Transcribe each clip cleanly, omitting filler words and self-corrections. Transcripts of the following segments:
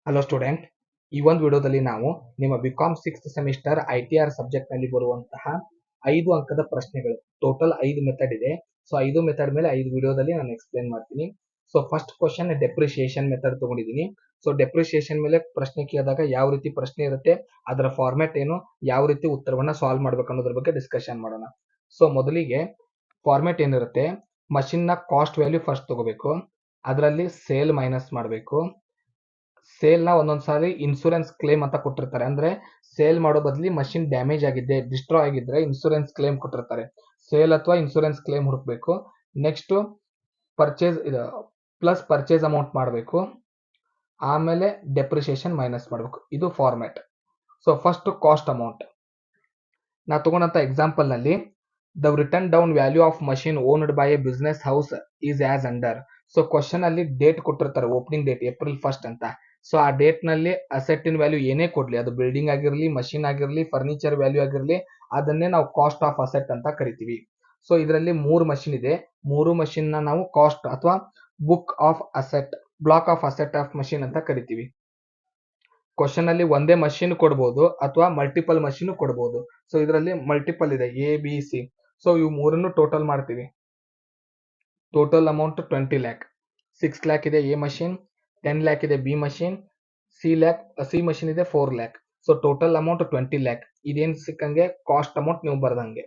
Hello student, ಈ ಒಂದು ವಿಡಿಯೋದಲ್ಲಿ ನಾವು ನಿಮ್ಮ BCom 6th semester ITR subject ನಲ್ಲಿ ಬರುವಂತಹ 5 ಅಂಕದ ಪ್ರಶ್ನೆಗಳು. ಟೋಟಲ್ 5 ಮೆಥಡ್ ಇದೆ. ಸೊ 5 ಮೆಥಡ್ ಮೇಲೆ 5 ವಿಡಿಯೋದಲ್ಲಿ ನಾನು ಎಕ್ಸ್ಪ್ಲೇನ್ ಮಾಡ್ತೀನಿ. So first question depreciation method ತಗೊಂಡಿದ್ದೀನಿ. ಸೊ ಡೆಪ್ರಿಸಿಯೇಷನ್ ಮೇಲೆ ಪ್ರಶ್ನೆ ಕೇಳಿದಾಗ ಯಾವ ರೀತಿ ಪ್ರಶ್ನೆ ಇರುತ್ತೆ, ಅದರ ಫಾರ್ಮ್ಯಾಟ್ ಏನು, ಯಾವ ರೀತಿ ಉತ್ತರವನ್ನ ಸಾಲ್ವ್ ಮಾಡ್ಬೇಕು ಅನ್ನೋದ್ರ ಬಗ್ಗೆ ಡಿಸ್ಕಷನ್ ಮಾಡೋಣ. ಸೊ ಮೊದಲಿಗೆ ಫಾರ್ಮ್ಯಾಟ್ ಏನಿರುತ್ತೆ, ಮಷಿನ್ ನ ಕಾಸ್ಟ್ ವ್ಯಾಲ್ಯೂ ಫಸ್ಟ್ ತಗೋಬೇಕು, ಅದರಲ್ಲಿ ಸೇಲ್ ಮೈನಸ್ ಮಾಡಬೇಕು. ಸೇಲ್ ನ ಒಂದೊಂದ್ಸಾರಿ ಇನ್ಸೂರೆನ್ಸ್ ಕ್ಲೇಮ್ ಅಂತ ಕೊಟ್ಟಿರ್ತಾರೆ. ಅಂದ್ರೆ ಸೇಲ್ ಮಾಡೋ ಬದಲಿ ಮಷಿನ್ ಡ್ಯಾಮೇಜ್ ಆಗಿದೆ, ಡಿಸ್ಟ್ರಾಯ್ ಆಗಿದ್ರೆ ಇನ್ಸೂರೆನ್ಸ್ ಕ್ಲೇಮ್ ಕೊಟ್ಟಿರ್ತಾರೆ. ಸೇಲ್ ಅಥವಾ ಇನ್ಸೂರೆನ್ಸ್ ಕ್ಲೇಮ್ ಹುಡುಕ್ಬೇಕು. Next purchase plus purchase amount ಮಾಡಬೇಕು, ಆಮೇಲೆ ಡೆಪ್ರಿಸಿಯೇಷನ್ ಮೈನಸ್ ಮಾಡಬೇಕು. ಇದು format. So first cost amount ನಾ ತಗೊಂಡಂತ ಎಕ್ಸಾಂಪಲ್ ನಲ್ಲಿ the written down value of machine owned by a business house is as under. So question ಅಲ್ಲಿ date ಕೊಟ್ಟಿರ್ತಾರೆ, ಓಪನಿಂಗ್ ಡೇಟ್ ಏಪ್ರಿಲ್ 1 ಅಂತ. ಸೊ ಆ ಡೇಟ್ ನಲ್ಲಿ ಅಸೆಟ್ ಇನ್ ವ್ಯಾಲ್ಯೂ ಏನೇ ಕೊಡ್ಲಿ, ಅದು ಬಿಲ್ಡಿಂಗ್ ಆಗಿರಲಿ, ಮಷಿನ್ ಆಗಿರಲಿ, ಫರ್ನಿಚರ್ ವ್ಯಾಲ್ಯೂ ಆಗಿರಲಿ, ಅದನ್ನೇ ನಾವು ಕಾಸ್ಟ್ ಆಫ್ ಅಸೆಟ್ ಅಂತ ಕರಿತೀವಿ. ಸೊ ಇದರಲ್ಲಿ 3 ಮಷಿನ್ ಇದೆ. 3 ಮಷಿನ್ ನ ನಾವು ಕಾಸ್ಟ್ ಅಥವಾ book of asset, block of asset of machine ಅಂತ ಕರಿತೀವಿ. ಕ್ವಶನ್ ಅಲ್ಲಿ ಒಂದೇ ಮಷಿನ್ ಕೊಡಬಹುದು ಅಥವಾ ಮಲ್ಟಿಪಲ್ ಮಷಿನ್ ಕೊಡಬಹುದು. ಸೊ ಇದರಲ್ಲಿ ಮಲ್ಟಿಪಲ್ ಇದೆ, ABC. ಸೊ ಇವು ಮೂರನ್ನು ಟೋಟಲ್ ಮಾಡ್ತೀವಿ. Total amount 20 lakh. 6 ಲ್ಯಾಕ್ ಇದೆ ಎ ಮಷಿನ್, 10 ಲ್ಯಾಕ್ ಇದೆ ಬಿ ಮಷಿನ್, ಸಿ ಮಷಿನ್ ಇದೆ 4 lakh. So total amount 20 lakh. ಇದೇನ್ ಸಿಕ್ಕಂಗೆ ಕಾಸ್ಟ್ ಅಮೌಂಟ್ ನೀವು ಬರ್ದಂಗೆ.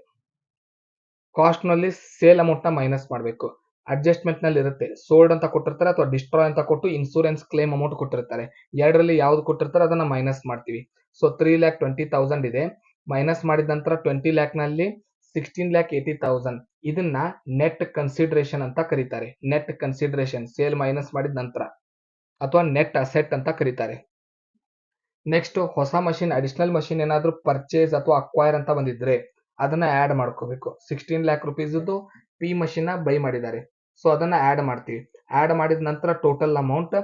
ಕಾಸ್ಟ್ ನಲ್ಲಿ ಸೇಲ್ ಅಮೌಂಟ್ ನ ಮೈನಸ್ ಮಾಡಬೇಕು. ಅಡ್ಜಸ್ಟ್ಮೆಂಟ್ ನಲ್ಲಿ ಇರುತ್ತೆ, ಸೋಲ್ಡ್ ಅಂತ ಕೊಟ್ಟಿರ್ತಾರೆ ಅಥವಾ ಡಿಸ್ಟ್ರಾಯ್ ಅಂತ ಕೊಟ್ಟು ಇನ್ಸೂರೆನ್ಸ್ ಕ್ಲೇಮ್ ಅಮೌಂಟ್ ಕೊಟ್ಟಿರ್ತಾರೆ. ಎರಡರಲ್ಲಿ ಯಾವ್ದು ಕೊಟ್ಟಿರ್ತಾರೆ ಅದನ್ನ ಮೈನಸ್ ಮಾಡ್ತೀವಿ. ಸೊ 3,20,000 ಇದೆ. ಮೈನಸ್ ಮಾಡಿದ ನಂತರ 20 ಲ್ಯಾಕ್ ನಲ್ಲಿ 16,80,000 ಇದನ್ನ ನೆಟ್ ಕನ್ಸಿಡರೇಷನ್ ಅಂತ ಕರೀತಾರೆ. ನೆಟ್ ಕನ್ಸಿಡರೇಷನ್ ಸೇಲ್ ಮೈನಸ್ ಮಾಡಿದ ನಂತರ, ಅಥವಾ ನೆಟ್ ಅಸೆಟ್ ಅಂತ ಕರೀತಾರೆ. ನೆಕ್ಸ್ಟ್ ಹೊಸ ಮಷಿನ್, ಅಡಿಷನಲ್ ಮಷಿನ್ ಏನಾದ್ರೂ ಪರ್ಚೇಸ್ ಅಥವಾ ಅಕ್ವೈರ್ ಅಂತ ಬಂದಿದ್ರೆ ಅದನ್ನ ಆಡ್ ಮಾಡ್ಕೋಬೇಕು. 16 lac rupees P machine by ಮಾಡಿದ್ದಾರೆ. ಸೊ ಅದನ್ನ ಆಡ್ ಮಾಡ್ತೀವಿ. ಆಡ್ ಮಾಡಿದ ನಂತರ ಟೋಟಲ್ ಅಮೌಂಟ್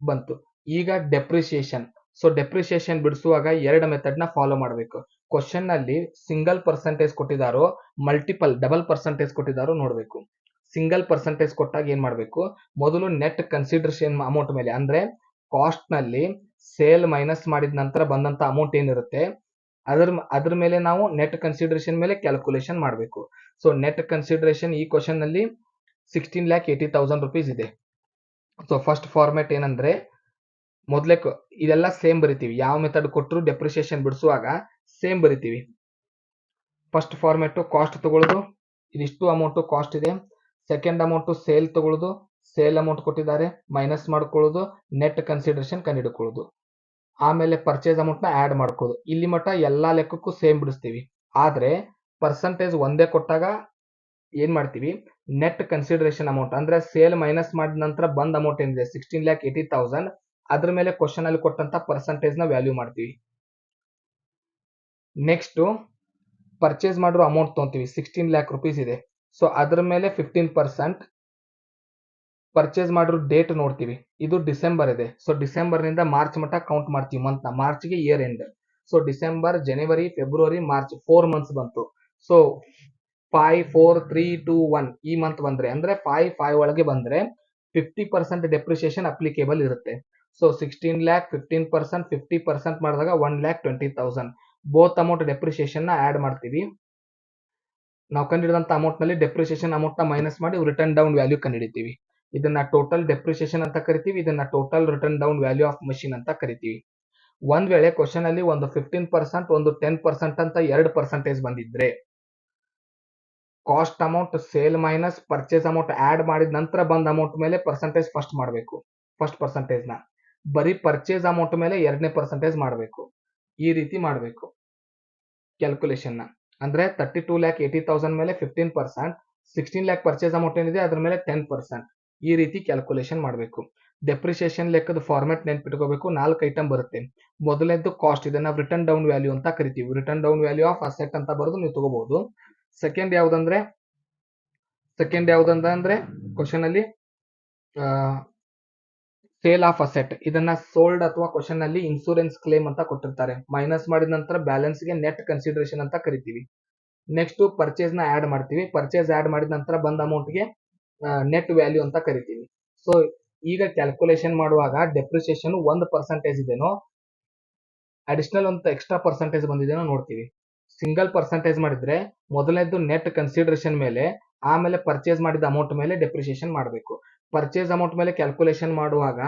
ಬಂತು. ಈಗ ಡೆಪ್ರಿಸಿಯೇಷನ್. ಸೊ ಡೆಪ್ರಿಸಿಯೇಷನ್ ಬಿಡಿಸುವಾಗ ಎರಡು ಮೆಥಡ್ ನ ಫಾಲೋ ಮಾಡಬೇಕು. ಕ್ವಶನ್ ನಲ್ಲಿ ಸಿಂಗಲ್ ಪರ್ಸೆಂಟೇಜ್ ಕೊಟ್ಟಿದ್ದಾರೋ ಮಲ್ಟಿಪಲ್ ಡಬಲ್ ಪರ್ಸೆಂಟೇಜ್ ಕೊಟ್ಟಿದ್ದಾರೋ ನೋಡಬೇಕು. ಸಿಂಗಲ್ ಪರ್ಸೆಂಟೇಜ್ ಕೊಟ್ಟಾಗ ಏನ್ ಮಾಡಬೇಕು, ಮೊದಲು ನೆಟ್ ಕನ್ಸಿಡರೇಷನ್ ಅಮೌಂಟ್ ಮೇಲೆ, ಅಂದ್ರೆ ಕಾಸ್ಟ್ ನಲ್ಲಿ ಸೇಲ್ ಮೈನಸ್ ಮಾಡಿದ ನಂತರ ಬಂದಂತ ಅಮೌಂಟ್ ಏನಿರುತ್ತೆ ಅದ್ರ ಮೇಲೆ ನಾವು ನೆಟ್ ಕನ್ಸಿಡರೇಷನ್ ಮೇಲೆ ಕ್ಯಾಲ್ಕುಲೇಷನ್ ಮಾಡಬೇಕು. ಸೊ ನೆಟ್ ಕನ್ಸಿಡರೇಷನ್ ಈ ಕ್ವಶನ್ ನಲ್ಲಿ 16,80,000 ರುಪೀಸ್ ಇದೆ. ಸೊ ಫಸ್ಟ್ ಫಾರ್ಮ್ಯಾಟ್ ಏನಂದ್ರೆ, ಮೊದಲೇ ಇದೆಲ್ಲ ಸೇಮ್ ಬರಿತೀವಿ. ಯಾವ ಮೆಥಡ್ ಕೊಟ್ಟರು ಡೆಪ್ರಿಸಿಯೇಷನ್ ಬಿಡಿಸುವಾಗ ಸೇಮ್ ಬರಿತೀವಿ. ಫಸ್ಟ್ ಫಾರ್ಮ್ಯಾಟ್ ಕಾಸ್ಟ್ ತಗೊಳ್ಳೋದು, ಇದಿಷ್ಟು ಅಮೌಂಟ್ ಕಾಸ್ಟ್ ಇದೆ. ಸೆಕೆಂಡ್ ಅಮೌಂಟ್ ಸೇಲ್ ತಗೊಳ್ಳೋದು, ಸೇಲ್ ಅಮೌಂಟ್ ಕೊಟ್ಟಿದ್ದಾರೆ, ಮೈನಸ್ ಮಾಡ್ಕೊಳ್ಳೋದು, ನೆಟ್ ಕನ್ಸಿಡರೇಷನ್ ಕಂಡುಹಿಡ್ಕೊಳ್ಳೋದು. ಆಮೇಲೆ ಪರ್ಚೇಸ್ ಅಮೌಂಟ್ ನ ಆಡ್ ಮಾಡ್ಕೊಳ್ಳೋದು. ಇಲ್ಲಿ ಮಟ್ಟ ಎಲ್ಲಾ ಲೆಕ್ಕಕ್ಕೂ ಸೇಮ್ ಬಿಡಿಸ್ತೀವಿ. ಆದ್ರೆ ಪರ್ಸೆಂಟೇಜ್ ಒಂದೇ ಕೊಟ್ಟಾಗ ಏನ್ ಮಾಡ್ತೀವಿ, ನೆಟ್ ಕನ್ಸಿಡರೇಷನ್ ಅಮೌಂಟ್ ಅಂದ್ರೆ ಸೇಲ್ ಮೈನಸ್ ಮಾಡಿದ ನಂತರ ಬಂದ್ ಅಮೌಂಟ್ ಏನಿದೆ 16,80,000, ಅದ್ರ ಮೇಲೆ ಕ್ವಶನ್ ಅಲ್ಲಿ ಕೊಟ್ಟಂತ ಪರ್ಸೆಂಟೇಜ್ ನ ವ್ಯಾಲ್ಯೂ ಮಾಡ್ತೀವಿ. ನೆಕ್ಸ್ಟ್ ಪರ್ಚೇಸ್ ಮಾಡಿರೋ ಅಮೌಂಟ್ ತಗೊಂತೀವಿ, 16 ಲ್ಯಾಕ್ ರುಪೀಸ್ ಇದೆ. ಸೊ ಅದ್ರ ಮೇಲೆ 15% ಪರ್ಚೇಸ್ ಮಾಡಿರೋ ಡೇಟ್ ನೋಡ್ತೀವಿ. ಇದು ಡಿಸೆಂಬರ್ ಇದೆ. ಸೊ ಡಿಸೆಂಬರ್ ನಿಂದ ಮಾರ್ಚ್ ಮಟ್ಟ ಕೌಂಟ್ ಮಾಡ್ತೀವಿ. ಮಂತ್ ನ ಮಾರ್ಚ್ಗೆ ಇಯರ್ ಎಂಡ್. ಸೊ ಡಿಸೆಂಬರ್, ಜನವರಿ, ಫೆಬ್ರವರಿ, ಮಾರ್ಚ್ 4 ಮಂತ್ಸ್ ಬಂತು. ಸೊ 5, 4, 3, 2, 1 ಈ ಮಂತ್ ಬಂದ್ರೆ, ಅಂದ್ರೆ 5 ಒಳಗೆ ಬಂದ್ರೆ 50% ಡೆಪ್ರಿಸಿಯೇಷನ್ ಅಪ್ಲಿಕೇಬಲ್ ಇರುತ್ತೆ. ಸೊ 16 ಲ್ಯಾಕ್ 15%, 50% ಮಾಡಿದಾಗ 1,20,000. ಬೋತ್ ಅಮೌಂಟ್ ಡೆಪ್ರಿಸಿಯೇಷನ್ ನ ಆಡ್ ಮಾಡ್ತೀವಿ. ನಾವು ಕಂಡಿಡಿದಂತ ಅಮೌಂಟ್ ನಲ್ಲಿ ಡೆಪ್ರಿಸಿಯೇಷನ್ ಅಮೌಂಟ್ ನ ಮೈನಸ್ ಮಾಡಿ ರಿಟರ್ನ್ ಡೌನ್ ವ್ಯಾಲ್ಯೂ ಕಂಡಿಡಿತೀವಿ. ಇದನ್ನ ಟೋಟಲ್ ಡೆಪ್ರಿಸಿಯೇಷನ್ ಅಂತ ಕರಿತೀವಿ. ಇದನ್ನ total return down value of machine ಅಂತ ಕರಿತೀವಿ. ಒಂದ್ ವೇಳೆ ಕ್ವಶನ್ ಅಲ್ಲಿ ಒಂದು 15%, ಒಂದು 10% ಅಂತ 2 ಪರ್ಸೆಂಟೇಜ್ ಬಂದಿದ್ರೆ, cost amount sale minus purchase amount add ಮಾಡಿದ ನಂತರ ಬಂದ ಅಮೌಂಟ್ ಮೇಲೆ ಪರ್ಸೆಂಟೇಜ್ ಫಸ್ಟ್ ಮಾಡಬೇಕು. ಫಸ್ಟ್ ಪರ್ಸೆಂಟೇಜ್ ನ ಬರೀ ಪರ್ಚೇಸ್ ಅಮೌಂಟ್ ಮೇಲೆ 2ನೇ ಪರ್ಸೆಂಟೇಜ್ ಮಾಡಬೇಕು. ಈ ರೀತಿ ಮಾಡಬೇಕು ಕ್ಯಾಲ್ಕುಲೇಷನ್ ನ. ಅಂದ್ರೆ 32,80,000 ಮೇಲೆ 15%, 16 ಲ್ಯಾಕ್ ಪರ್ಚೇಸ್ ಅಮೌಂಟ್ ಏನಿದೆ ಅದ್ರ ಮೇಲೆ 10%. ಈ ರೀತಿ ಕ್ಯಾಲ್ಕುಲೇಷನ್ ಮಾಡಬೇಕು. ಡೆಪ್ರಿಸಿಯೇಷನ್ ಲೆಕ್ಕದ ಫಾರ್ಮೆಟ್ ನೆನ್ಪಿಟ್ಕೋಬೇಕು. 4 ಐಟಮ್ ಬರುತ್ತೆ. ಮೊದಲನೇದು ಕಾಸ್ಟ್, ಇದನ್ನ ರಿಟರ್ನ್ ಡೌನ್ ವ್ಯಾಲ್ಯೂ ಅಂತ ಕರಿತೀವಿ. Return down value of asset ಅಂತ ಬರೆದು ನೀವು ತಗೋಬಹುದು. ಸೆಕೆಂಡ್ ಯಾವ್ದಂದ್ರೆ ಕ್ವಶನ್ ಅಲ್ಲಿ ಸೇಲ್ ಆಫ್ ಅಸೆಟ್, ಇದನ್ನ ಸೋಲ್ಡ್ ಅಥವಾ ಕ್ವಶನ್ ಅಲ್ಲಿ ಇನ್ಸೂರೆನ್ಸ್ ಕ್ಲೇಮ್ ಅಂತ ಕೊಟ್ಟಿರ್ತಾರೆ. ಮೈನಸ್ ಮಾಡಿದ ನಂತರ ಬ್ಯಾಲೆನ್ಸ್ ಗೆ ನೆಟ್ ಕನ್ಸಿಡರೇಷನ್ ಅಂತ ಕರಿತೀವಿ. ನೆಕ್ಸ್ಟ್ ಪರ್ಚೇಸ್ ನ ಆಡ್ ಮಾಡ್ತೀವಿ. ಪರ್ಚೇಸ್ ಆಡ್ ಮಾಡಿದ ನಂತರ ಬಂದ ಅಮೌಂಟ್ ಗೆ ನೆಟ್ ವ್ಯಾಲ್ಯೂ ಅಂತ ಕರಿತೀವಿ. ಸೊ ಈಗ ಕ್ಯಾಲ್ಕುಲೇಷನ್ ಮಾಡುವಾಗ ಡೆಪ್ರಿಸಿಯೇಷನ್ 1% ಇದೆನೋ ಅಡಿಷನಲ್ ಒಂದು ಎಕ್ಸ್ಟ್ರಾ ಪರ್ಸೆಂಟೇಜ್ ಬಂದಿದೆನೋ ನೋಡ್ತೀವಿ. ಸಿಂಗಲ್ ಪರ್ಸೆಂಟೇಜ್ ಮಾಡಿದ್ರೆ ಮೊದಲನೇದು ನೆಟ್ ಕನ್ಸಿಡರೇಷನ್ ಮೇಲೆ, ಆಮೇಲೆ ಪರ್ಚೇಸ್ ಮಾಡಿದ ಅಮೌಂಟ್ ಮೇಲೆ ಡೆಪ್ರಿಸಿಯೇಷನ್ ಮಾಡಬೇಕು. ಪರ್ಚೇಸ್ ಅಮೌಂಟ್ ಮೇಲೆ ಕ್ಯಾಲ್ಕುಲೇಷನ್ ಮಾಡುವಾಗ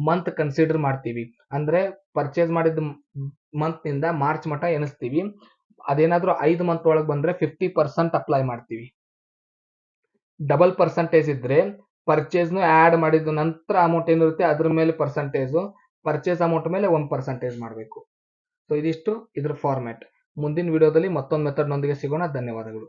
ಮಂತ್ ಕನ್ಸಿಡರ್ ಮಾಡ್ತೀವಿ. ಅಂದ್ರೆ ಪರ್ಚೇಸ್ ಮಾಡಿದ ಮಂತ್ ನಿಂದ ಮಾರ್ಚ್ ಮಟ್ಟ ಎಣಿಸ್ತೀವಿ. ಅದೇನಾದ್ರೂ 5 ಮಂತ್ ಒಳಗೆ ಬಂದ್ರೆ 50% ಅಪ್ಲೈ ಮಾಡ್ತೀವಿ. ಡಬಲ್ ಪರ್ಸೆಂಟೇಜ್ ಇದ್ರೆ ಪರ್ಚೇಸ್ನು ಆ್ಯಡ್ ಮಾಡಿದ ನಂತರ ಅಮೌಂಟ್ ಏನಿರುತ್ತೆ ಅದ್ರ ಮೇಲೆ ಪರ್ಸೆಂಟೇಜು, ಪರ್ಚೇಸ್ ಅಮೌಂಟ್ ಮೇಲೆ 1% ಮಾಡಬೇಕು. ಸೊ ಇದಿಷ್ಟು ಇದ್ರ ಫಾರ್ಮ್ಯಾಟ್. ಮುಂದಿನ ವಿಡಿಯೋದಲ್ಲಿ ಮತ್ತೊಂದು ಮೆಥಡ್ ನೊಂದಿಗೆ ಸಿಗೋಣ. ಧನ್ಯವಾದಗಳು.